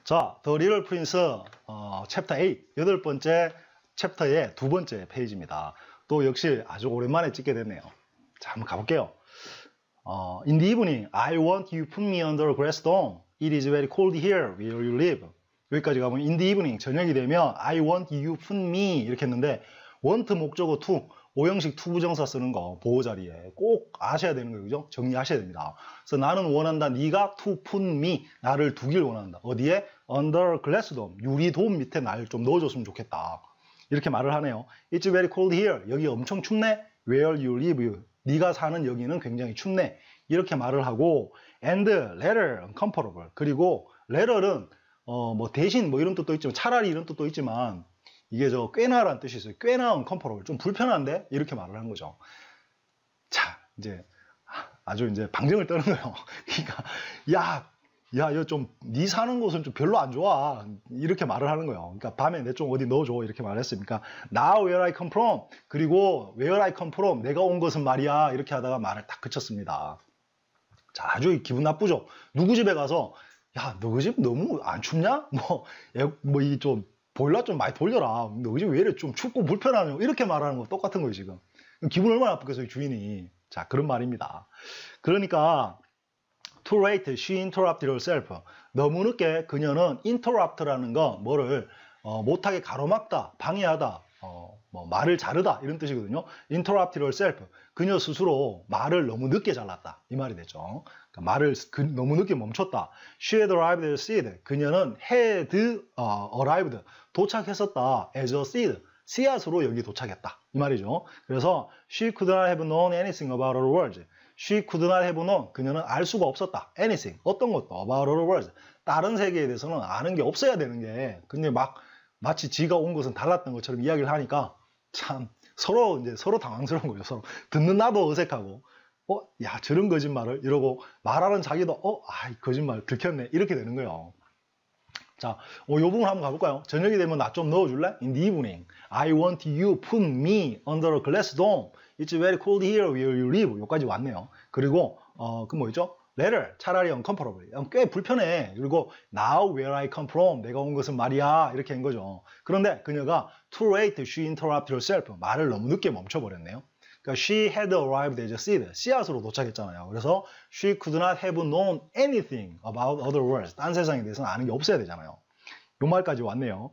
자, The Little Prince 챕터 8, 여덟 번째 챕터의 두 번째 페이지입니다. 또 역시 아주 오랜만에 찍게 됐네요. 자, 한번 가볼게요. In the evening, I want you put me under a grass dome. It is very cold here where you live. 여기까지 가보면 in the evening, 저녁이 되면 I want you put me 이렇게 했는데 want 목적어 to, 오형식 투부정사 쓰는 거 보호 자리에 꼭 아셔야 되는 거예요. 그죠? 정리하셔야 됩니다. 그래서 나는 원한다. 네가 to put me, 나를 두길 원한다. 어디에? under glass dome, 유리돔 밑에 날 좀 넣어줬으면 좋겠다. 이렇게 말을 하네요. It's very cold here. 여기 엄청 춥네. Where you live. 네가 사는 여기는 굉장히 춥네. 이렇게 말을 하고 and rather uncomfortable. 그리고 rather는 뭐 대신 뭐 이런 뜻도 있지만 차라리 이런 뜻도 있지만 이게 꽤나라는 뜻이 있어요. 꽤나 uncomfortable. 좀 불편한데? 이렇게 말을 한 거죠. 자, 이제 아주 이제 방정을 떠는 거예요. 그러니까 야, 이거 좀 네 사는 곳은 좀 별로 안 좋아. 이렇게 말을 하는 거예요. 그러니까 밤에 내 좀 어디 넣어줘. 이렇게 말했으니까 Now where I come from. 그리고 where I come from. 내가 온 것은 말이야. 이렇게 하다가 말을 딱 그쳤습니다. 자, 아주 기분 나쁘죠. 누구 집에 가서 야, 너희 집 너무 안 춥냐? 이 좀 보일러 좀 많이 돌려라. 너희 집 왜 이래 좀 춥고 불편하냐? 이렇게 말하는 거 똑같은 거예요, 지금. 기분 얼마나 나쁘겠어요, 주인이. 자, 그런 말입니다. 그러니까 too late, she interrupted herself. 너무 늦게 그녀는 interrupt라는 거 뭐를 못하게 가로막다, 방해하다, 말을 자르다 이런 뜻이거든요. interrupted herself. 그녀 스스로 말을 너무 늦게 잘랐다. 이 말이 되죠. 그러니까 말을 너무 늦게 멈췄다. She had arrived at seed. 그녀는 had arrived. 도착했었다. as a seed. 씨앗으로 여기 도착했다. 이 말이죠. 그래서 she could not have known anything about her words. She could not have known. 그녀는 알 수가 없었다. anything. 어떤 것도 about her words. 다른 세계에 대해서는 아는 게 없어야 되는 게 근데 마치 지가 온 것은 달랐던 것처럼 이야기를 하니까 참 서로 당황스러운 거죠. 서로 듣는 나도 어색하고 야 저런 거짓말을 이러고 말하는 자기도 거짓말 들켰네 이렇게 되는 거예요. 자, 이 부분 한번 가볼까요? 저녁이 되면 나 좀 넣어줄래? In the evening, I want you put me under a glass dome. It's very cold here where you live. 여기까지 왔네요. 그리고 그 뭐였죠? Later, 차라리 uncomfortable. 꽤 불편해. 그리고 now where I come from. 내가 온 것은 말이야. 이렇게 한 거죠. 그런데 그녀가 too late, she interrupted herself. 말을 너무 늦게 멈춰버렸네요. 그러니까 she had arrived as a seed. 씨앗으로 도착했잖아요. 그래서 she could not have known anything about other worlds. 딴 세상에 대해서는 아는 게 없어야 되잖아요. 요 말까지 왔네요.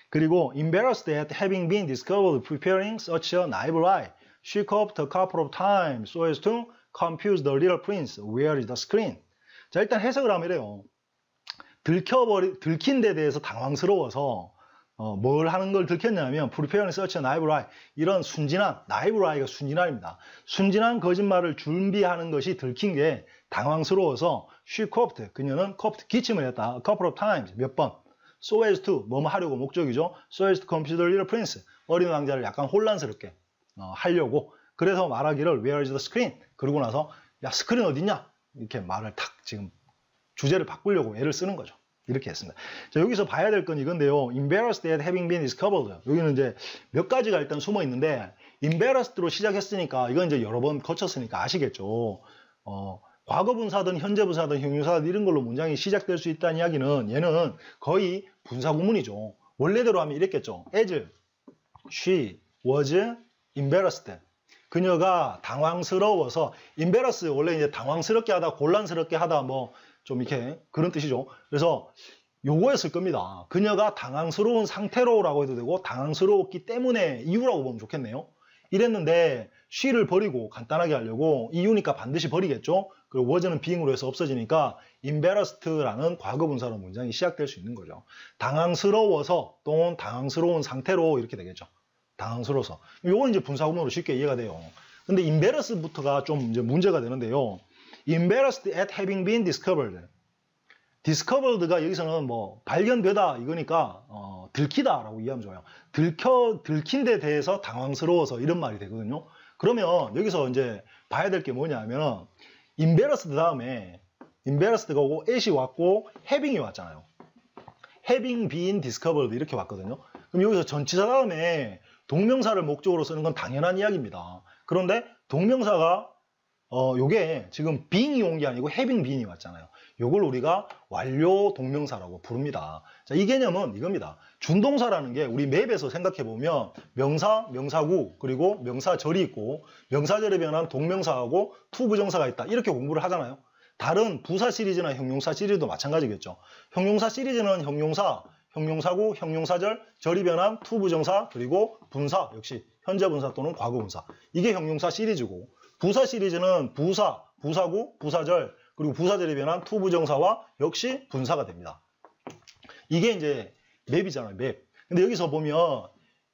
그리고 embarrassed at having been discovered preparing such a naive lie. She coughed a couple of times so as to confuse the little prince. Where is the screen? 자, 일단 해석을 하면 이래요. 들킨 데 대해서 당황스러워서 뭘 하는 걸 들켰냐면 preparing such a naive lie. 이런 순진한, naive lie가 순진함입니다. 순진한 거짓말을 준비하는 것이 들킨 게 당황스러워서 she coughed, 그녀는 coughed, 기침을 했다. a couple of times, 몇 번. so as to, 뭐뭐 하려고 목적이죠. so as to confuse the little prince, 어린 왕자를 약간 혼란스럽게 하려고. 그래서 말하기를 where is the screen? 그러고 나서 야 스크린 어딨냐? 이렇게 말을 탁 지금 주제를 바꾸려고 애를 쓰는 거죠. 이렇게 했습니다. 자, 여기서 봐야 될 건 이건데요. embarrassed at having been discovered. 여기는 이제 몇 가지가 일단 숨어 있는데 embarrassed로 시작했으니까 이건 이제 여러 번 거쳤으니까 아시겠죠. 과거분사든 현재분사든 형용사든 이런 걸로 문장이 시작될 수 있다는 이야기는 얘는 거의 분사구문이죠. 원래대로 하면 이랬겠죠. as she was embarrassed. 그녀가 당황스러워서 embarrass 원래 이제 당황스럽게 하다 곤란스럽게 하다 뭐 좀 이렇게 그런 뜻이죠. 그래서 요거였을 겁니다. 그녀가 당황스러운 상태로라고 해도 되고 당황스러웠기 때문에 이유라고 보면 좋겠네요. 이랬는데 she를 버리고 간단하게 하려고 이유니까 반드시 버리겠죠. 그리고 was는 being으로 해서 없어지니까 embarrassed라는 과거분사로 문장이 시작될 수 있는 거죠. 당황스러워서 또는 당황스러운 상태로 이렇게 되겠죠. 당황스러워서. 요건 이제 분사구문으로 쉽게 이해가 돼요. 근데 embarrassed부터가 좀 이제 문제가 되는데요. embarrassed at having been discovered. discovered가 여기서는 뭐 발견되다 이거니까 들키다라고 이해하면 좋아요. 들킨 데 대해서 당황스러워서 이런 말이 되거든요. 그러면 여기서 이제 봐야 될 게 뭐냐면 embarrassed 다음에 embarrassed가 오고 at이 왔고 having이 왔잖아요. having been discovered 이렇게 왔거든요. 그럼 여기서 전치사 다음에 동명사를 목적으로 쓰는 건 당연한 이야기입니다. 그런데 동명사가 요게 지금 being이 온 게 아니고 having been이 왔잖아요. 요걸 우리가 완료 동명사라고 부릅니다. 자, 이 개념은 이겁니다. 준동사라는 게 우리 맵에서 생각해 보면 명사, 명사구, 그리고 명사절이 있고 명사절에 변한 동명사하고 투부정사가 있다. 이렇게 공부를 하잖아요. 다른 부사 시리즈나 형용사 시리즈도 마찬가지겠죠. 형용사 시리즈는 형용사, 형용사구, 형용사절, 절이 변한 투부정사, 그리고 분사, 역시 현재 분사 또는 과거 분사. 이게 형용사 시리즈고, 부사 시리즈는 부사, 부사구, 부사절, 그리고 부사절이 변한 투부정사와 역시 분사가 됩니다. 이게 이제 맵이잖아요, 맵. 근데 여기서 보면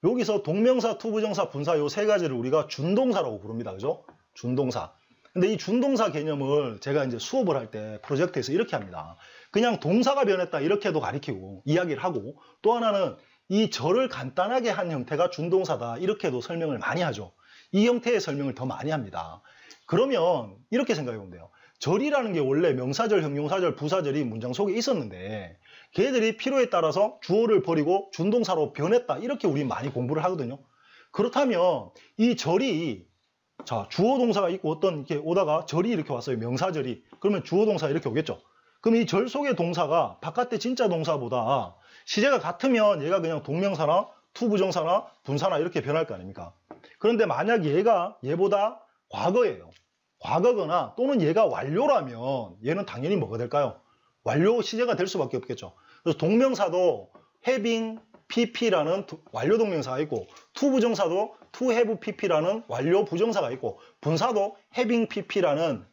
여기서 동명사, 투부정사, 분사 요 세 가지를 우리가 준동사라고 부릅니다. 그죠? 준동사. 근데 이 준동사 개념을 제가 이제 수업을 할 때 프로젝트에서 이렇게 합니다. 그냥 동사가 변했다 이렇게도 가리키고 이야기를 하고, 또 하나는 이 절을 간단하게 한 형태가 준동사다 이렇게도 설명을 많이 하죠. 이 형태의 설명을 더 많이 합니다. 그러면 이렇게 생각해 보면 돼요. 절이라는 게 원래 명사절, 형용사절, 부사절이 문장 속에 있었는데 걔들이 필요에 따라서 주어를 버리고 준동사로 변했다 이렇게 우리 많이 공부를 하거든요. 그렇다면 이 절이, 자, 주어 동사가 있고 어떤 이렇게 오다가 절이 이렇게 왔어요. 명사절이. 그러면 주어 동사 이렇게 오겠죠. 그럼 이 절 속의 동사가 바깥의 진짜 동사보다 시제가 같으면 얘가 그냥 동명사나 투부정사나 분사나 이렇게 변할 거 아닙니까? 그런데 만약 얘가 얘보다 과거예요. 과거거나 또는 얘가 완료라면 얘는 당연히 뭐가 될까요? 완료 시제가 될 수밖에 없겠죠. 그래서 동명사도 having pp라는 완료 동명사가 있고, 투부정사도 to have pp라는 완료 부정사가 있고, 분사도 having pp라는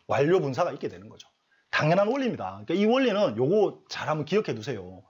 완료 분사가 있게 되는 거죠. 당연한 원리입니다. 그러니까 이 원리는 요거 잘 한번 기억해 두세요.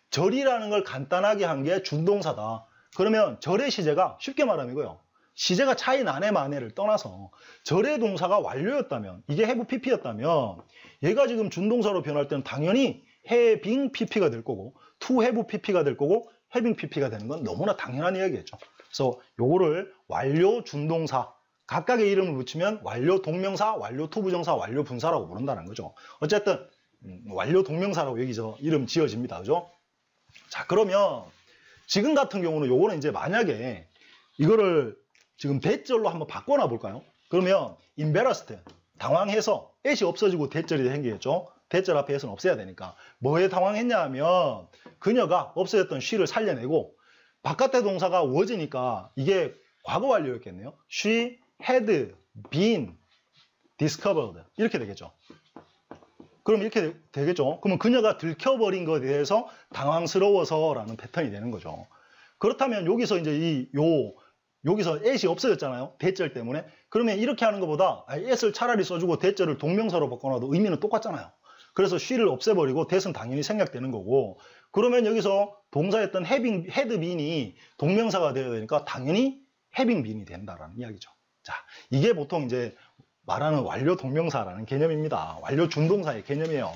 절이라는 걸 간단하게 한 게 준동사다. 그러면 절의 시제가 쉽게 말하면 이거예요. 시제가 차이 나네 마네를 떠나서 절의 동사가 완료였다면, 이게 have pp였다면 얘가 지금 준동사로 변할 때는 당연히 having pp가 될 거고 to have pp가 될 거고 having pp가 되는 건 너무나 당연한 이야기겠죠. 그래서 요거를 완료 준동사, 각각의 이름을 붙이면 완료 동명사, 완료 투부정사, 완료 분사라고 부른다는 거죠. 어쨌든 완료 동명사라고 여기서 이름 지어집니다. 그죠? 자, 그러면 지금 같은 경우는 요거는 이제 만약에 이거를 지금 대절로 한번 바꿔놔 볼까요? 그러면 embarrassed, 당황해서 at이 없어지고 대절이 생기겠죠. 대절 앞에 at은 없애야 되니까. 뭐에 당황했냐 하면 그녀가 없어졌던 she를 살려내고 바깥의 동사가 was니까 이게 과거 완료였겠네요. She had been discovered 이렇게 되겠죠. 그럼 이렇게 되겠죠. 그러면 그녀가 들켜버린 것에 대해서 당황스러워서라는 패턴이 되는 거죠. 그렇다면 여기서 이제 여기서 at이 없어졌잖아요. 대절 때문에. 그러면 이렇게 하는 것보다 at을 차라리 써주고 대절을 동명사로 바꿔놔도 의미는 똑같잖아요. 그래서 she를 없애버리고 that은 당연히 생략되는 거고, 그러면 여기서 동사였던 having, had been이 동명사가 되어야 되니까 당연히 having been이 된다라는 이야기죠. 자, 이게 보통 이제 말하는 완료 동명사라는 개념입니다. 완료 준동사의 개념이에요.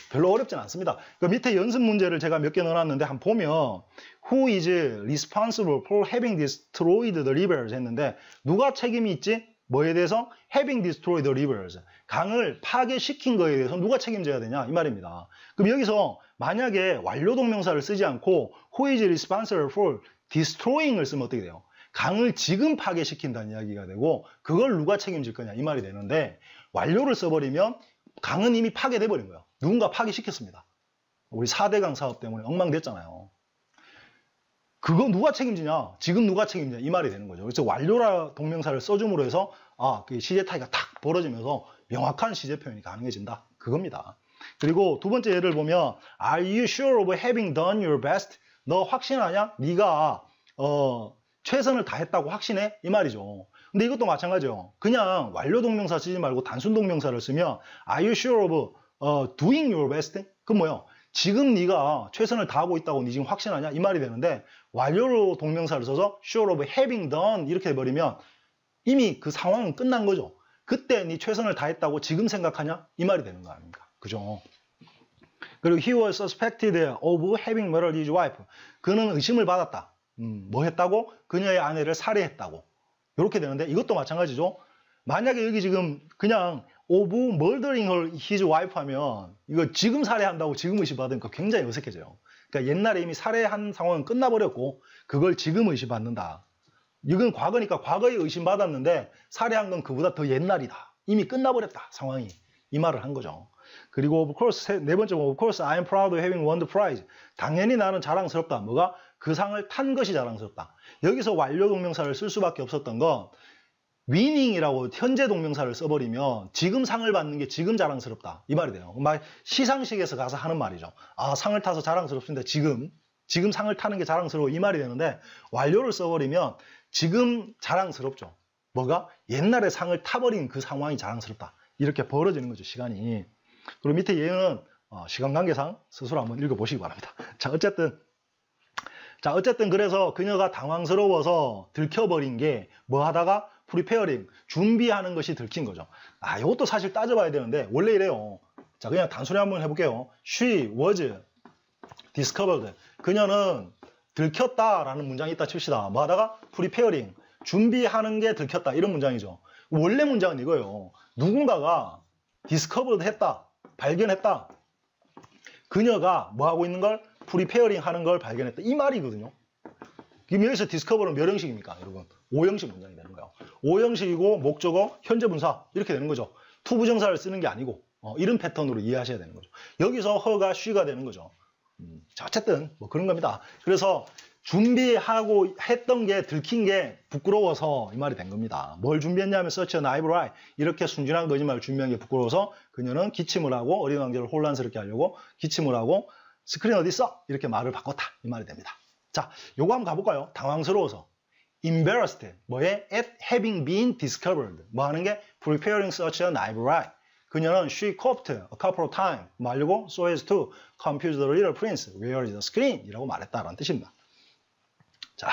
별로 어렵진 않습니다. 그 밑에 연습 문제를 제가 몇 개 넣어놨는데 한번 보면 Who is responsible for having destroyed the rivers 했는데 누가 책임이 있지? 뭐에 대해서? Having destroyed the rivers. 강을 파괴시킨 거에 대해서 누가 책임져야 되냐? 이 말입니다. 그럼 여기서 만약에 완료 동명사를 쓰지 않고 Who is responsible for destroying을 쓰면 어떻게 돼요? 강을 지금 파괴시킨다는 이야기가 되고 그걸 누가 책임질 거냐 이 말이 되는데, 완료를 써버리면 강은 이미 파괴돼 버린 거예요. 누군가 파괴시켰습니다. 우리 4대강 사업 때문에 엉망됐잖아요. 그거 누가 책임지냐? 지금 누가 책임지냐? 이 말이 되는 거죠. 그래서 완료라 동명사를 써줌으로 해서 그 시제 타이가 탁 벌어지면서 명확한 시제 표현이 가능해진다. 그겁니다. 그리고 두 번째 예를 보면 Are you sure of having done your best? 너 확신하냐? 네가 최선을 다했다고 확신해? 이 말이죠. 근데 이것도 마찬가지예요. 그냥 완료 동명사 쓰지 말고 단순 동명사를 쓰면 Are you sure of doing your best? 그건 뭐예요? 지금 네가 최선을 다하고 있다고 네 지금 확신하냐? 이 말이 되는데, 완료로 동명사를 써서 sure of having done 이렇게 해버리면 이미 그 상황은 끝난 거죠. 그때 네 최선을 다했다고 지금 생각하냐? 이 말이 되는 거 아닙니까? 그죠? 그리고 he was suspected of having murdered his wife. 그는 의심을 받았다. 뭐 했다고? 그녀의 아내를 살해했다고. 이렇게 되는데 이것도 마찬가지죠. 만약에 여기 지금 그냥 of murdering his wife 하면 이거 지금 살해한다고 지금 의심받으니까 굉장히 어색해져요. 그러니까 옛날에 이미 살해한 상황은 끝나버렸고 그걸 지금 의심받는다. 이건 과거니까 과거에 의심받았는데 살해한 건 그보다 더 옛날이다. 이미 끝나버렸다. 상황이. 이 말을 한 거죠. 그리고 of course 네 번째 of course I am proud of having won the prize. 당연히 나는 자랑스럽다. 뭐가? 그 상을 탄 것이 자랑스럽다. 여기서 완료 동명사를 쓸 수밖에 없었던 건 winning이라고 현재 동명사를 써버리면 지금 상을 받는 게 지금 자랑스럽다. 이 말이 돼요. 막 시상식에서 가서 하는 말이죠. 아, 상을 타서 자랑스럽습니다. 지금 상을 타는 게 자랑스러워. 이 말이 되는데 완료를 써버리면 지금 자랑스럽죠. 뭐가? 옛날에 상을 타버린 그 상황이 자랑스럽다. 이렇게 벌어지는 거죠. 시간이. 그리고 밑에 얘는 시간 관계상 스스로 한번 읽어보시기 바랍니다. 자, 어쨌든 그래서 그녀가 당황스러워서 들켜버린 게 뭐 하다가 프리페어링, 준비하는 것이 들킨 거죠. 아, 이것도 사실 따져봐야 되는데 원래 이래요. 자, 그냥 단순히 한번 해볼게요. She was discovered. 그녀는 들켰다라는 문장이 있다 칩시다. 뭐 하다가 프리페어링, 준비하는 게 들켰다. 이런 문장이죠. 원래 문장은 이거예요. 누군가가 discovered 했다. 발견했다. 그녀가 뭐 하고 있는 걸? 프리페어링 하는 걸 발견했다. 이 말이거든요. 그럼 여기서 디스커버는 몇 형식입니까, 여러분? 5형식 문장이 되는 거예요. 5형식이고 목적어, 현재 분사 이렇게 되는 거죠. 투부정사를 쓰는 게 아니고 이런 패턴으로 이해하셔야 되는 거죠. 여기서 허가 she가 되는 거죠. 자, 어쨌든 뭐 그런 겁니다. 그래서 준비하고 했던 게 들킨 게 부끄러워서 이 말이 된 겁니다. 뭘 준비했냐면 such a naive lie. 이렇게 순진한 거짓말을 준비한 게 부끄러워서 그녀는 기침을 하고 어린 왕자를 혼란스럽게 하려고 기침을 하고 스크린 어디 있어? 이렇게 말을 바꿨다. 이 말이 됩니다. 자, 요거 한번 가볼까요? 당황스러워서. embarrassed. 뭐에? at having been discovered. 뭐 하는 게? preparing such a naive lie. 그녀는 she coughed a couple of times. 뭐 하려고? so as to confuse the little prince. where is the screen? 이라고 말했다라는 뜻입니다. 자,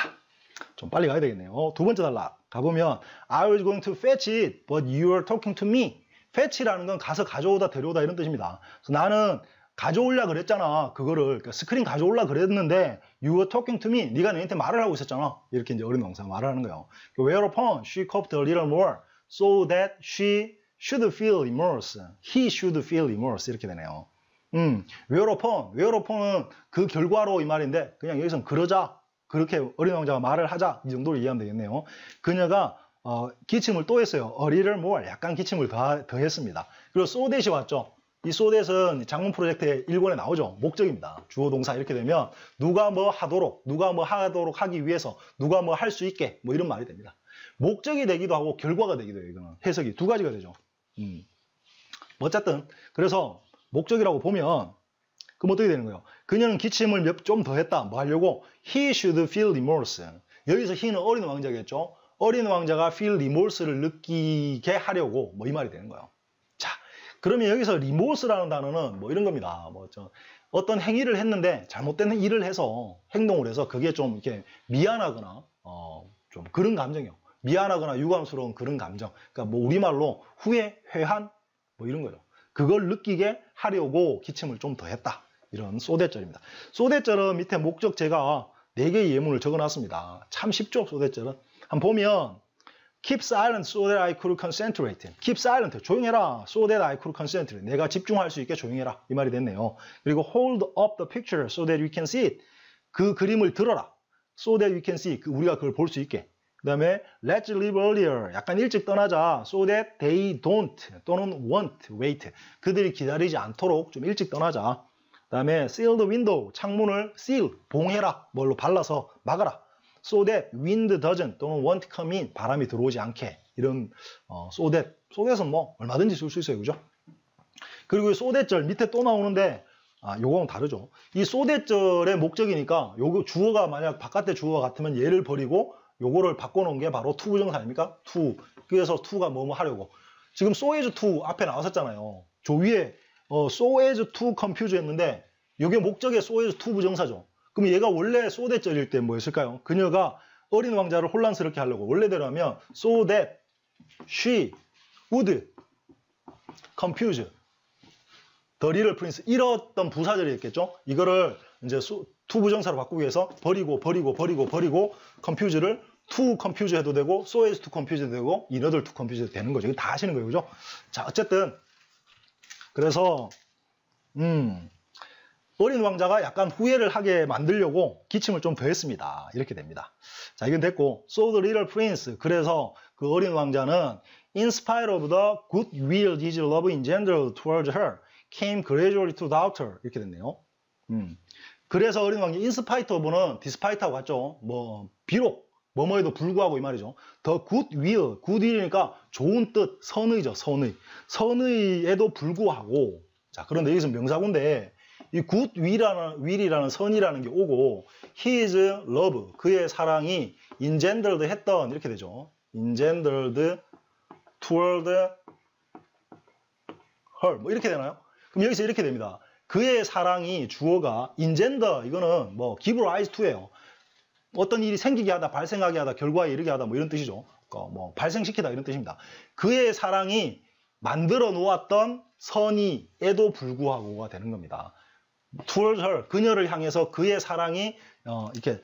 좀 빨리 가야 되겠네요. 두 번째 단락 가보면 I was going to fetch it, but you were talking to me. fetch라는 건 가서 가져오다, 데려오다 이런 뜻입니다. 그래서 나는 가져올라 그랬잖아. 그거를 그러니까 스크린 가져올라 그랬는데 you were talking to me. 네가 너한테 말을 하고 있었잖아. 이렇게 이제 어린 왕사 말을 하는 거예요. Whereupon she coughed a little more so that she should feel remorse. He should feel remorse. 이렇게 되네요. whereupon은 그 결과로 이 말인데 그냥 여기서는 그러자. 그렇게 어린 왕자가 말을 하자. 이 정도로 이해하면 되겠네요. 그녀가 기침을 또 했어요. a little more. 약간 기침을 더 했습니다. 그리고 so that이 왔죠. 이 so that은 장문 프로젝트의 1권에 나오죠. 목적입니다. 주어 동사 이렇게 되면 누가 뭐 하도록 하기 위해서 누가 뭐 할 수 있게 뭐 이런 말이 됩니다. 목적이 되기도 하고 결과가 되기도 해요. 이거는 해석이 두 가지가 되죠. 어쨌든 그래서 목적이라고 보면 그럼 어떻게 되는 거예요? 그녀는 기침을 좀 더 했다. 뭐 하려고? He should feel remorse. 여기서 he는 어린 왕자겠죠. 어린 왕자가 feel remorse를 느끼게 하려고 뭐 이 말이 되는 거예요. 자, 그러면 여기서 remorse라는 단어는 뭐 이런 겁니다. 어떤 행위를 했는데 잘못된 일을 해서 행동을 해서 그게 좀 이렇게 미안하거나 좀 그런 감정이요. 미안하거나 유감스러운 그런 감정. 그러니까 뭐 우리말로 후회, 회한 뭐 이런 거죠. 그걸 느끼게 하려고 기침을 좀 더 했다. 이런 소대절입니다. 소대절은 밑에 목적 제가 4개의 예문을 적어놨습니다. 참 쉽죠, 소대절은. 한번 보면 keep silent so that I could concentrate. keep silent, 조용해라. so that I could concentrate. 내가 집중할 수 있게 조용해라. 이 말이 됐네요. 그리고 hold up the picture so that we can see it. 그 그림을 들어라. so that we can see. 우리가 그걸 볼 수 있게. 그 다음에 let's leave earlier. 약간 일찍 떠나자. so that they don't 또는 won't wait. 그들이 기다리지 않도록 좀 일찍 떠나자. 그 다음에 seal the window. 창문을 seal, 봉해라. 뭘로 발라서 막아라. so that wind doesn't 또는 won't come in. 바람이 들어오지 않게. 이런 so that은 뭐 얼마든지 쓸 수 있어요. 그죠? 그리고 so that절 밑에 또 나오는데 요거는 다르죠. 이 so that절의 목적이니까 요거 주어가 만약 바깥의 주어가 같으면 얘를 버리고 요거를 바꿔놓은 게 바로 to 부정사 아닙니까? to. 그래서 to가 뭐뭐 하려고. 지금 so as to 앞에 나왔었잖아요. 저 위에 so as to confuse 했는데 요게 목적의 so as to 부정사죠. 그럼 얘가 원래 so that절일 때 뭐였을까요? 그녀가 어린 왕자를 혼란스럽게 하려고. 원래대로 하면 so that she would confuse the little prince. 이랬던 부사절이었겠죠? 이거를 이제 to 부정사로 바꾸기 위해서 버리고 confuse를 to confuse 해도 되고 so as to confuse 해도 되고 in order to confuse 해도 되는 거죠. 이거 다 하시는 거예요. 그죠? 자, 어쨌든 그래서 어린 왕자가 약간 후회를 하게 만들려고 기침을 좀 더했습니다. 이렇게 됩니다. 자, 이건 됐고, So the little prince. 그래서 그 어린 왕자는 In spite of the good will his love engendered towards her, came gradually to doubt her. 이렇게 됐네요. 그래서 어린 왕자, in spite of는 despite하고 같죠. 뭐 비록 뭐뭐에도 불구하고 이 말이죠. The good will, good will이니까 좋은 뜻, 선의죠. 선의에도 불구하고. 자, 그런데 여기서 명사구인데 이 good will이라는 선이라는 게 오고 his love, 그의 사랑이 engendered 했던 이렇게 되죠. engendered toward her 뭐 이렇게 되나요? 그럼 여기서 이렇게 됩니다. 그의 사랑이 주어가 engender, 이거는 뭐 give rise to예요. 어떤 일이 생기게 하다, 발생하게 하다, 결과에 이르게 하다 뭐 이런 뜻이죠. 뭐 발생시키다 이런 뜻입니다. 그의 사랑이 만들어 놓았던 선의에도 불구하고가 되는 겁니다. towards her, 그녀를 향해서 그의 사랑이 이렇게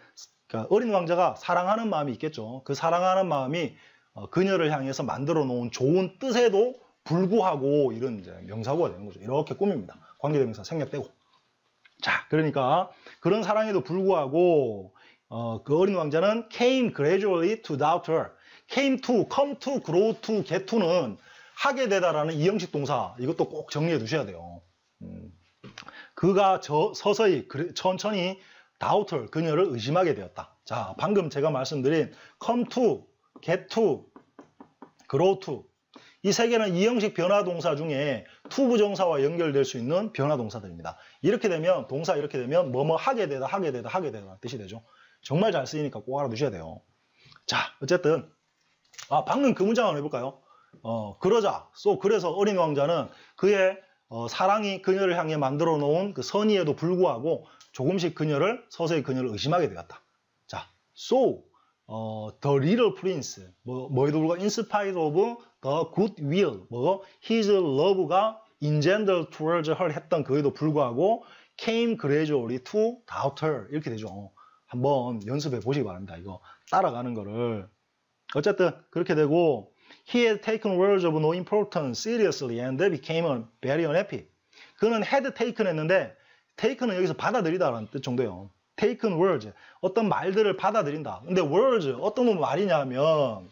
그러니까 어린 왕자가 사랑하는 마음이 있겠죠. 그 사랑하는 마음이 그녀를 향해서 만들어 놓은 좋은 뜻에도 불구하고 이런 이제 명사구가 되는 거죠. 이렇게 꾸밉니다. 관계대명사 생략되고. 자, 그러니까 그런 사랑에도 불구하고 그 어린 왕자는 came gradually to doubt her. came to, come to, grow to, get to는 하게 되다라는 이형식 동사. 이것도 꼭 정리해 두셔야 돼요. 그가 서서히 천천히 doubt her, 그녀를 의심하게 되었다. 자, 방금 제가 말씀드린 come to, get to, grow to 이 세 개는 이형식 변화동사 중에 to 부정사와 연결될 수 있는 변화동사들입니다. 이렇게 되면 동사 이렇게 되면 뭐뭐 하게 되다 뜻이 되죠. 정말 잘 쓰이니까 꼭 알아두셔야 돼요. 자, 어쨌든 방금 그 문장 한번 해볼까요? 그래서 어린 왕자는 그의 사랑이 그녀를 향해 만들어 놓은 그 선의에도 불구하고 조금씩 서서히 그녀를 의심하게 되었다. 자, so the little prince 뭐에도 불구하고 in spite of the good will his love가 engendered towards her 했던 그에도 불구하고 came gradually to doubt her 이렇게 되죠. 한번 연습해 보시기 바랍니다. 이거 따라가는 거를. 어쨌든 그렇게 되고 he had taken words of no importance seriously and became very unhappy. 그는 had taken 했는데 taken은 여기서 받아들이다라는 뜻 정도예요. taken words, 어떤 말들을 받아들인다. 근데 words, 어떤 말이냐면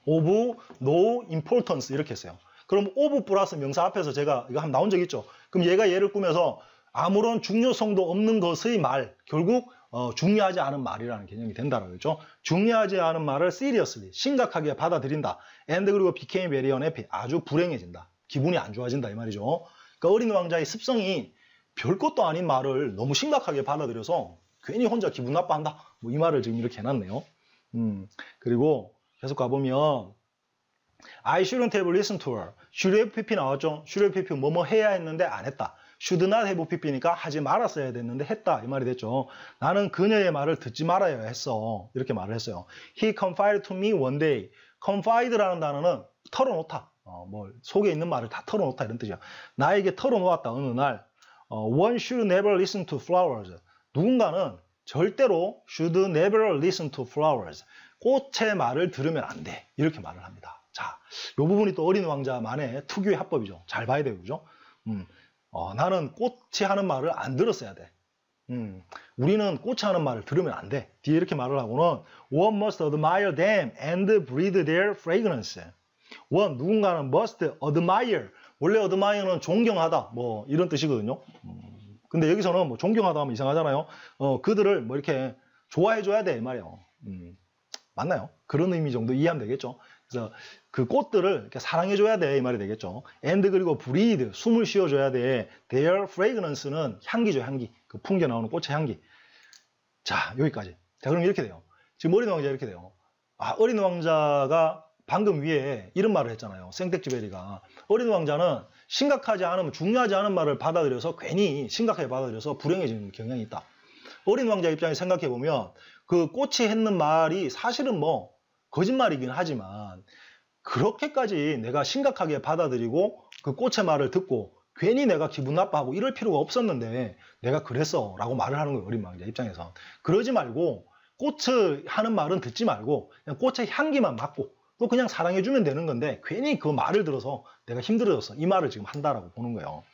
of no importance 이렇게 했어요. 그럼 of 플러스 명사 앞에서 제가 이거 한번 나온 적 있죠. 그럼 얘가 얘를 꾸며서 아무런 중요성도 없는 것의 말, 결국 중요하지 않은 말이라는 개념이 된다라고 했죠. 중요하지 않은 말을 seriously, 심각하게 받아들인다. and 그리고 became very unhappy, 아주 불행해진다. 기분이 안 좋아진다 이 말이죠. 그러니까 어린 왕자의 습성이 별것도 아닌 말을 너무 심각하게 받아들여서 괜히 혼자 기분 나빠한다. 뭐 이 말을 지금 이렇게 해놨네요. 그리고 계속 가보면 I shouldn't have listened to her. should have pp 나왔죠. should have pp 뭐뭐 해야 했는데 안 했다. should not have pp니까 하지 말았어야 됐는데 했다 이 말이 됐죠. 나는 그녀의 말을 듣지 말아야 했어. 이렇게 말을 했어요. He confided to me one day. confid라는 단어는 털어놓다. 속에 있는 말을 다 털어놓다 이런 뜻이야. 나에게 털어놓았다 어느 날. One should never listen to flowers. 누군가는 절대로 should never listen to flowers. 꽃의 말을 들으면 안 돼. 이렇게 말을 합니다. 자, 이 부분이 또 어린 왕자만의 특유의 합법이죠. 잘 봐야 돼요. 그죠? 나는 꽃이 하는 말을 안 들었어야 돼. 우리는 꽃이 하는 말을 들으면 안 돼. 뒤에 이렇게 말을 하고는 One must admire them and breathe their fragrance. One, 누군가는 must admire. 원래 admire는 존경하다. 뭐 이런 뜻이거든요. 근데 여기서는 뭐 존경하다 하면 이상하잖아요. 그들을 뭐 이렇게 좋아해줘야 돼. 이 말이에요. 맞나요? 그런 의미 정도 이해하면 되겠죠. 그래서 그 꽃들을 이렇게 사랑해줘야 돼. 이 말이 되겠죠. and 그리고 breathe, 숨을 쉬어줘야 돼. their fragrance는 향기죠. 향기. 그 풍겨 나오는 꽃의 향기. 자, 여기까지. 자, 그럼 이렇게 돼요. 지금 어린 왕자 이렇게 돼요. 어린 왕자가 방금 위에 이런 말을 했잖아요. 생텍쥐베리가. 어린 왕자는 심각하지 않으면 중요하지 않은 말을 받아들여서 괜히 심각하게 받아들여서 불행해지는 경향이 있다. 어린 왕자 입장에서 생각해보면 그 꽃이 했는 말이 사실은 뭐 거짓말이긴 하지만 그렇게까지 내가 심각하게 받아들이고 그 꽃의 말을 듣고 괜히 내가 기분 나빠하고 이럴 필요가 없었는데 내가 그랬어 라고 말을 하는 거예요. 어린 왕자 입장에서. 그러지 말고 꽃을 하는 말은 듣지 말고 그냥 꽃의 향기만 맡고 또 그냥 사랑해주면 되는 건데 괜히 그 말을 들어서 내가 힘들어졌어. 이 말을 지금 한다라고 보는 거예요.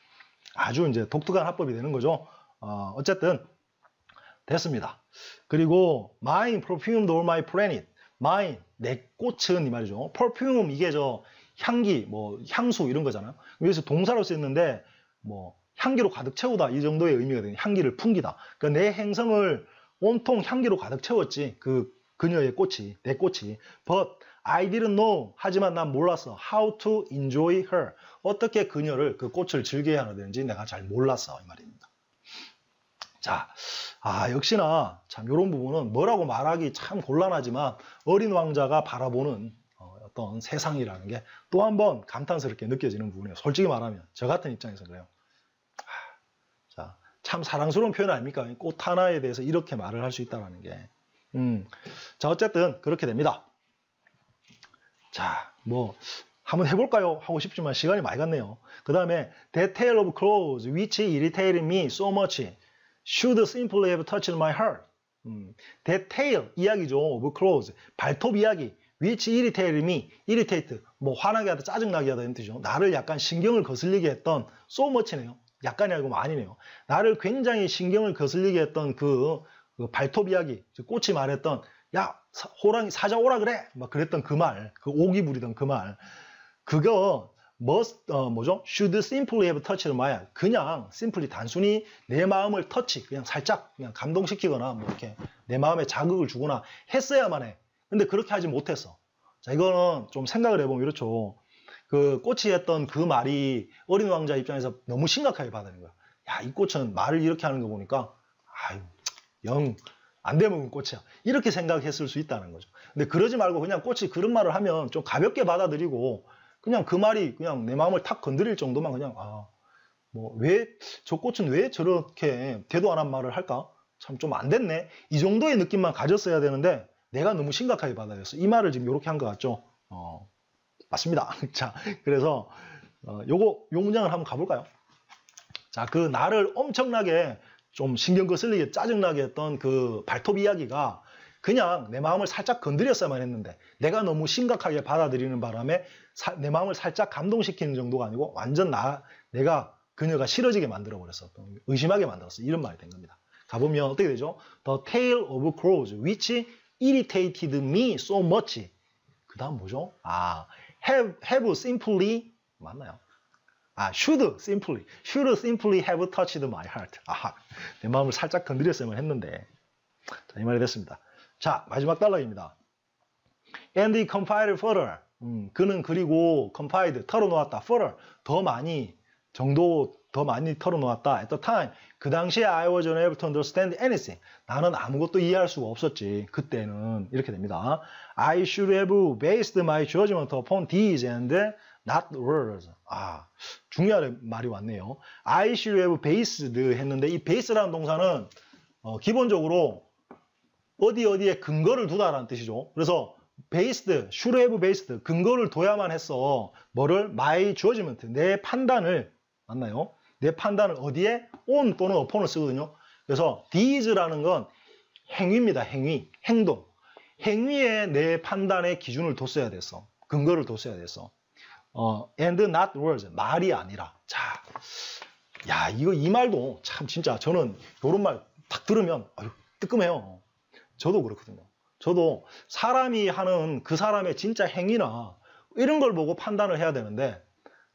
아주 이제 독특한 합법이 되는 거죠. 어쨌든 됐습니다. 그리고 mine perfumed all my planet. mine 내 꽃은 이 말이죠. perfume 이게 저 향기, 뭐 향수 이런 거잖아요. 여기서 동사로 쓰였는데 뭐 향기로 가득 채우다 이 정도의 의미가 되는 향기를 풍기다. 그러니까 내 행성을 온통 향기로 가득 채웠지. 그녀의 꽃이, 내 꽃이. But I didn't know. 하지만 난 몰랐어. How to enjoy her. 어떻게 그녀를, 그 꽃을 즐겨야 하는지 내가 잘 몰랐어. 이 말입니다. 자, 역시나 참 이런 부분은 뭐라고 말하기 참 곤란하지만 어린 왕자가 바라보는 어떤 세상이라는 게 또 한 번 감탄스럽게 느껴지는 부분이에요. 솔직히 말하면 저 같은 입장에서 그래요. 자, 참 사랑스러운 표현 아닙니까? 꽃 하나에 대해서 이렇게 말을 할 수 있다는 게. 자, 어쨌든 그렇게 됩니다. 자, 뭐 한번 해볼까요? 하고 싶지만 시간이 많이 갔네요. 그 다음에 That tale of clothes which irritated me so much should simply have touched my heart. That tale, 이야기죠. of clothes, 발톱 이야기. which irritated me, irritate, 뭐 화나게 하다, 짜증나게 하다 이런 뜻이죠. 나를 약간 신경을 거슬리게 했던 so much네요. 약간이 아니고 많이네요. 나를 굉장히 신경을 거슬리게 했던 그 발톱 이야기, 꽃이 말했던 야 호랑이 사자 오라 그래 막 그랬던 그 말, 그 오기 부리던 그 말, 그거 뭐죠? should simply have touched my heart. 그냥 simply 단순히 내 마음을 터치, 그냥 살짝 그냥 감동시키거나 뭐 이렇게 내 마음에 자극을 주거나 했어야만 해. 근데 그렇게 하지 못했어. 자, 이거는 좀 생각을 해보면 이렇죠. 그 꽃이 했던 그 말이 어린 왕자 입장에서 너무 심각하게 받아들인 거야. 야, 이 꽃은 말을 이렇게 하는 거 보니까 아유, 영 안 되먹은 꽃이야. 이렇게 생각했을 수 있다는 거죠. 근데 그러지 말고 그냥 꽃이 그런 말을 하면 좀 가볍게 받아들이고 그냥 그 말이 그냥 내 마음을 탁 건드릴 정도만 그냥 뭐 왜 저 꽃은 왜 저렇게 대도 안 한 말을 할까? 참 좀 안 됐네. 이 정도의 느낌만 가졌어야 되는데 내가 너무 심각하게 받아들였어. 이 말을 지금 이렇게 한 것 같죠? 맞습니다. 자, 그래서 요 문장을 한번 가볼까요? 자, 그 나를 엄청나게 좀 신경 거슬리게 짜증나게 했던 그 발톱 이야기가 그냥 내 마음을 살짝 건드렸어야만 했는데 내가 너무 심각하게 받아들이는 바람에 내 마음을 살짝 감동시키는 정도가 아니고 완전 내가 그녀가 싫어지게 만들어버렸어. 의심하게 만들었어. 이런 말이 된 겁니다. 가보면 어떻게 되죠? The tale of crows which irritated me so much. 그 다음 뭐죠? have simply 맞나요? should simply have touched my heart. 내 마음을 살짝 건드렸으면 했는데. 자, 이 말이 됐습니다. 자, 마지막 단락입니다. And he confided further. 그는 그리고 confide, 털어놓았다. further, 더 많이 털어놓았다. At the time, 그 당시에 I was unable to understand anything. 나는 아무것도 이해할 수가 없었지. 그때는 이렇게 됩니다. I should have based my judgment upon these and not words. 중요한 말이 왔네요. I should have based 했는데 이 base라는 동사는 기본적으로 어디에 근거를 두다라는 뜻이죠. 그래서 based, should have based, 근거를 둬야만 했어. 뭐를? my judgment, 내 판단을, 맞나요? 내 판단을 어디에? on 또는 upon을 쓰거든요. 그래서 these라는 건 행위입니다. 행위, 행동. 행위에 내 판단의 기준을 뒀어야 됐어. 근거를 뒀어야 됐어. and not words, 말이 아니라. 자, 야, 이 말도 참 진짜 저는 이런 말 딱 들으면 뜨끔해요. 저도 그렇거든요. 저도 사람이 하는 그 사람의 진짜 행위나 이런 걸 보고 판단을 해야 되는데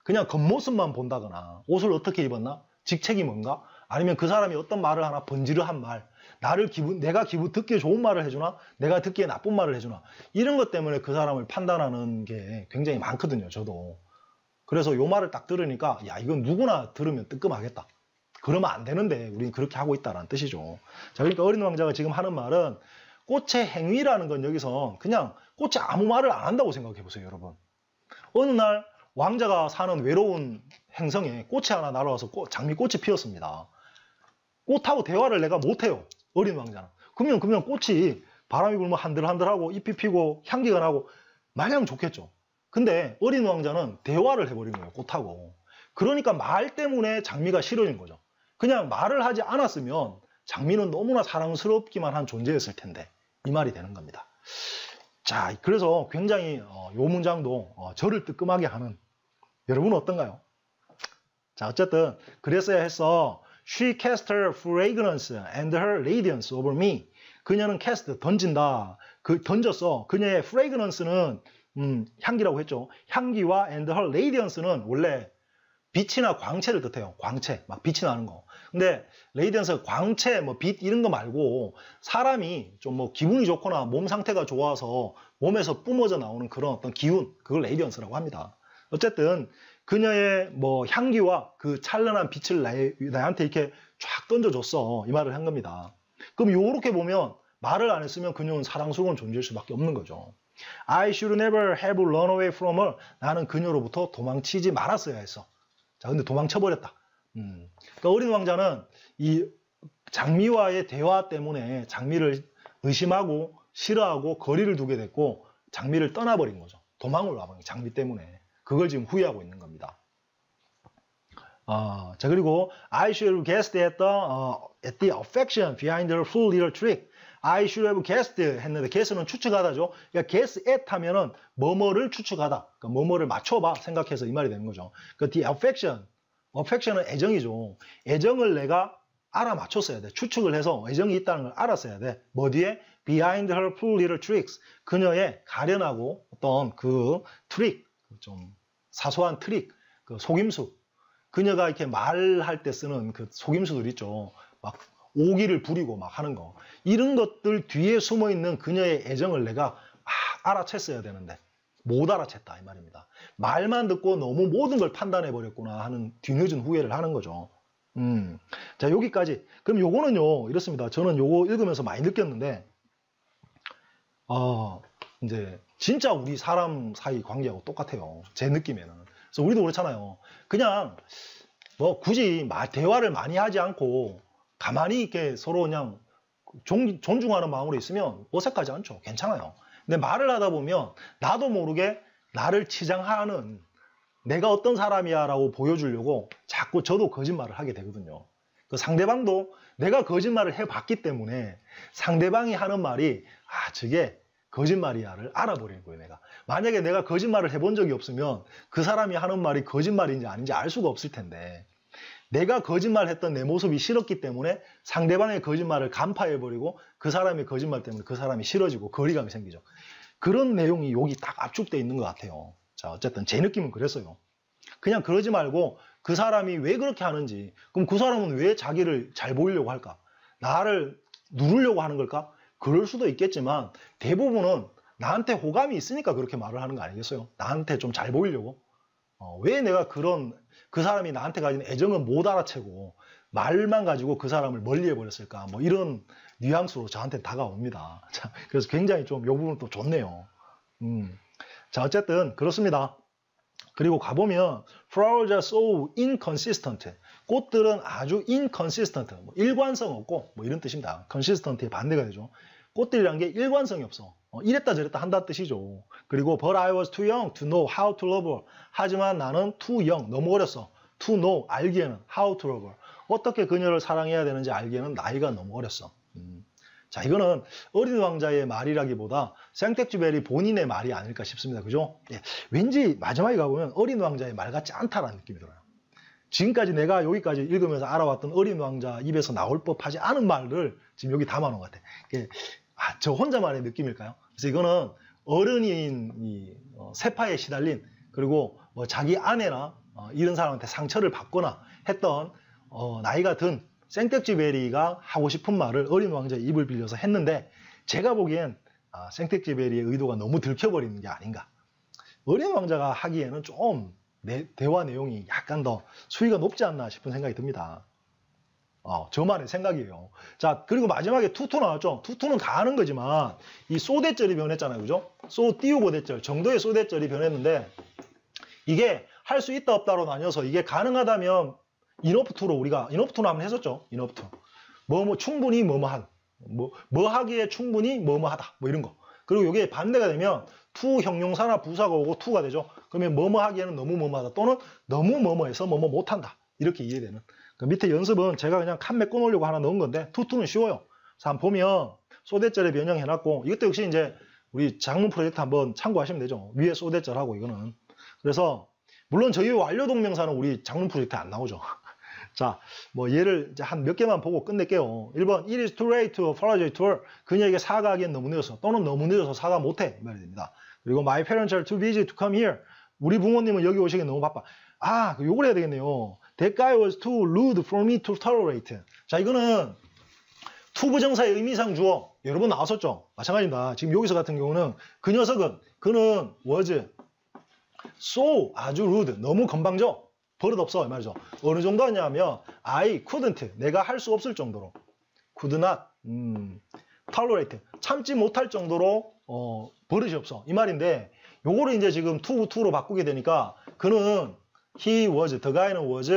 그냥 겉모습만 본다거나 옷을 어떻게 입었나? 직책이 뭔가? 아니면 그 사람이 어떤 말을 하나 번지르한 말, 내가 기분 듣기에 좋은 말을 해주나? 내가 듣기에 나쁜 말을 해주나? 이런 것 때문에 그 사람을 판단하는 게 굉장히 많거든요. 저도. 그래서 요 말을 딱 들으니까 야, 이건 누구나 들으면 뜨끔하겠다. 그러면 안 되는데 우리는 그렇게 하고 있다는 뜻이죠. 자, 그러니까 어린 왕자가 지금 하는 말은 꽃의 행위라는 건 여기서 그냥 꽃이 아무 말을 안 한다고 생각해 보세요, 여러분. 어느 날 왕자가 사는 외로운 행성에 꽃이 하나 날아와서 장미꽃이 피었습니다. 꽃하고 대화를 내가 못해요, 어린 왕자는. 그러면 꽃이 바람이 불면 한들한들하고 잎이 피고 향기가 나고 마냥 좋겠죠. 근데 어린 왕자는 대화를 해버린 거예요, 꽃하고. 그러니까 말 때문에 장미가 싫어진 거죠. 그냥 말을 하지 않았으면 장미는 너무나 사랑스럽기만 한 존재였을 텐데 이 말이 되는 겁니다. 자, 그래서 굉장히 요 문장도 저를 뜨끔하게 하는, 여러분은 어떤가요? 자, 어쨌든 그랬어야 했어. She cast her fragrance and her radiance over me. 그녀는 cast, 던진다. 던졌어. 그녀의 fragrance는 향기라고 했죠. 향기와 and her radiance는 원래 빛이나 광채를 뜻해요. 광채, 막 빛이 나는 거. 근데 radiance, 광채, 뭐 빛 이런 거 말고 사람이 좀 뭐 기분이 좋거나 몸 상태가 좋아서 몸에서 뿜어져 나오는 그런 어떤 기운, 그걸 radiance라고 합니다. 어쨌든 그녀의 뭐 향기와 그 찬란한 빛을 나한테 이렇게 쫙 던져줬어. 이 말을 한 겁니다. 그럼 요렇게 보면 말을 안 했으면 그녀는 사랑스러운 존재일 수밖에 없는 거죠. I should never have run away from her. 나는 그녀로부터 도망치지 말았어야 했어. 자, 근데 도망쳐버렸다. 그러니까 어린 왕자는 이 장미와의 대화 때문에 장미를 의심하고 싫어하고 거리를 두게 됐고 장미를 떠나버린 거죠. 도망을 와버린 거예요. 장미 때문에. 그걸 지금 후회하고 있는 겁니다. 자, 그리고 I should have guessed at the affection behind her full little trick. I should have guessed 했는데 guess는 추측하다죠. 그러니까 guess at 하면은 뭐뭐를 추측하다. 그러니까 뭐뭐를 맞춰봐 생각해서 이 말이 되는 거죠. 그러니까 the affection은 애정이죠. 애정을 내가 알아맞췄어야 돼. 추측을 해서 애정이 있다는 걸 알았어야 돼. 뭐 뒤에 behind her full little tricks. 그녀의 가련하고 어떤 그 트릭, 좀 사소한 트릭, 그 속임수. 그녀가 이렇게 말할 때 쓰는 그 속임수들 있죠. 막 오기를 부리고 막 하는 거. 이런 것들 뒤에 숨어 있는 그녀의 애정을 내가 알아챘어야 되는데 못 알아챘다 이 말입니다. 말만 듣고 너무 모든 걸 판단해 버렸구나 하는 뒤늦은 후회를 하는 거죠. 자, 여기까지. 그럼 요거는요, 이렇습니다. 저는 요거 읽으면서 많이 느꼈는데, 이제, 진짜 우리 사람 사이 관계하고 똑같아요. 제 느낌에는. 그래서 우리도 그렇잖아요. 그냥, 뭐, 굳이 대화를 많이 하지 않고, 가만히 이렇게 서로 그냥 존중하는 마음으로 있으면 어색하지 않죠. 괜찮아요. 근데 말을 하다 보면, 나도 모르게 나를 치장하는, 내가 어떤 사람이야 라고 보여주려고 자꾸 저도 거짓말을 하게 되거든요. 그 상대방도 내가 거짓말을 해봤기 때문에 상대방이 하는 말이 저게 거짓말이야를 알아버리는 거예요. 내가 만약에 내가 거짓말을 해본 적이 없으면 그 사람이 하는 말이 거짓말인지 아닌지 알 수가 없을 텐데 내가 거짓말했던 내 모습이 싫었기 때문에 상대방의 거짓말을 간파해버리고 그 사람의 거짓말 때문에 그 사람이 싫어지고 거리감이 생기죠. 그런 내용이 여기 딱 압축되어 있는 것 같아요. 자, 어쨌든 제 느낌은 그랬어요. 그냥 그러지 말고 그 사람이 왜 그렇게 하는지, 그럼 그 사람은 왜 자기를 잘 보이려고 할까? 나를 누르려고 하는 걸까? 그럴 수도 있겠지만 대부분은 나한테 호감이 있으니까 그렇게 말을 하는 거 아니겠어요? 나한테 좀 잘 보이려고? 왜 내가 그 사람이 나한테 가진 애정은 못 알아채고 말만 가지고 그 사람을 멀리 해버렸을까? 뭐 이런 뉘앙스로 저한테 다가옵니다. 자, 그래서 굉장히 좀 이 부분 또 좋네요. 자, 어쨌든 그렇습니다. 그리고 가보면 flowers are so inconsistent. 꽃들은 아주 inconsistent. 뭐 일관성 없고 뭐 이런 뜻입니다. consistent의 반대가 되죠. 꽃들이란 게 일관성이 없어. 이랬다 저랬다 한다는 뜻이죠. 그리고 but I was too young to know how to love her. 하지만 나는 too young, 너무 어렸어. to know, 알기에는 how to love her. 어떻게 그녀를 사랑해야 되는지 알기에는 나이가 너무 어렸어. 자, 이거는 어린 왕자의 말이라기보다 생텍쥐베리 본인의 말이 아닐까 싶습니다. 그죠? 예, 왠지 마지막에 가보면 어린 왕자의 말 같지 않다라는 느낌이 들어요. 지금까지 내가 여기까지 읽으면서 알아왔던 어린 왕자 입에서 나올 법하지 않은 말을 지금 여기 담아놓은 것 같아요. 예, 저 혼자만의 느낌일까요? 그래서 이거는 어른인 세파에 시달린 그리고 뭐 자기 아내나 이런 사람한테 상처를 받거나 했던 나이가 든 생텍쥐베리가 하고 싶은 말을 어린 왕자의 입을 빌려서 했는데 제가 보기엔 생텍쥐베리의 의도가 너무 들켜버리는 게 아닌가. 어린 왕자가 하기에는 좀 대화 내용이 약간 더 수위가 높지 않나 싶은 생각이 듭니다. 저만의 생각이에요. 자, 그리고 마지막에 투투 나왔죠. 투투는 다 아는 거지만 이 소대절이 변했잖아요. 그죠? 소 띄우고 대절 정도의 소대절이 변했는데 이게 할 수 있다 없다로 나뉘어서 이게 가능하다면 인어프투로 우리가 인어프투로 한번 했었죠. 인어프투. 충분히 뭐뭐한. 뭐 하기에 충분히 뭐뭐하다. 뭐 이런 거. 그리고 이게 반대가 되면 투 형용사나 부사가 오고 투가 되죠. 그러면 뭐뭐 하기에는 너무 뭐뭐하다. 또는 너무 뭐뭐해서 뭐뭐 못한다. 이렇게 이해되는. 그 밑에 연습은 제가 그냥 칸 메꿔 놓으려고 하나 넣은 건데 투투는 쉬워요. 그래서 한번 보면 소대절에 변형해놨고 이것도 역시 이제 우리 장문 프로젝트 한번 참고하시면 되죠. 위에 소대절하고 이거는. 그래서 물론 저희 완료동명사는 우리 장문 프로젝트에 안 나오죠. 자, 뭐 얘를 이제 한 몇 개만 보고 끝낼게요. 1번, it is too late to apologize to her. 그녀에게 사과하기엔 너무 늦어서 또는 너무 늦어서 사과 못해. 이 말이 됩니다. 그리고 my parents are too busy to come here. 우리 부모님은 여기 오시기엔 너무 바빠. 아, 요걸 해야 되겠네요. That guy was too rude for me to tolerate. 자, 이거는 to 부정사의 의미상 주어 여러 번 나왔었죠. 마찬가지입니다. 지금 여기서 같은 경우는 그 녀석은 그는 was so 아주 rude 너무 건방져 버릇없어 이 말이죠. 어느 정도 하냐면 I couldn't 내가 할 수 없을 정도로 could not tolerate 참지 못할 정도로 버릇이 없어 이 말인데 요거를 이제 지금 to로 바꾸게 되니까 그는 he was the guy는 was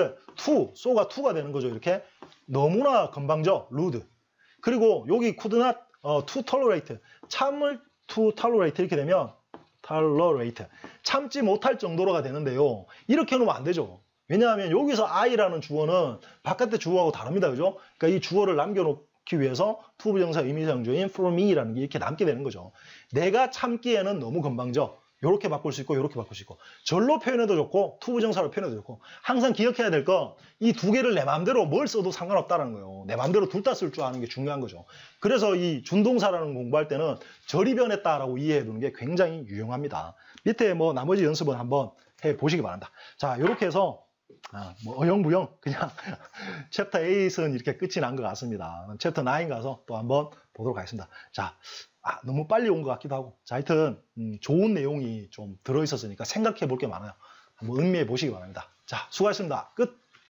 so가 to가 되는 거죠. 이렇게 너무나 건방져 rude 그리고 여기 could not to tolerate 참을 to tolerate 이렇게 되면 tolerate 참지 못할 정도로가 되는데요. 이렇게 해놓으면 안 되죠. 왜냐하면 여기서 I라는 주어는 바깥의 주어하고 다릅니다. 그죠? 그러니까 이 주어를 남겨놓기 위해서 to 부정사 의미상주어인 for me라는 게 이렇게 남게 되는 거죠. 내가 참기에는 너무 건방져. 이렇게 바꿀 수 있고 이렇게 바꿀 수 있고 절로 표현해도 좋고 to 부정사로 표현해도 좋고 항상 기억해야 될 건 이 두 개를 내 마음대로 뭘 써도 상관없다는 거예요. 내 마음대로 둘 다 쓸 줄 아는 게 중요한 거죠. 그래서 이 준동사라는 공부할 때는 절이 변했다라고 이해해 두는 게 굉장히 유용합니다. 밑에 뭐 나머지 연습은 한번 해 보시기 바랍니다. 자, 이렇게 해서 뭐 어영부영 그냥 챕터 8은 이렇게 끝이 난 것 같습니다. 챕터 9 가서 또 한번 보도록 하겠습니다. 자, 너무 빨리 온 것 같기도 하고. 자, 하여튼 좋은 내용이 좀 들어있었으니까 생각해 볼 게 많아요. 한번 음미해 보시기 바랍니다. 자, 수고하셨습니다. 끝!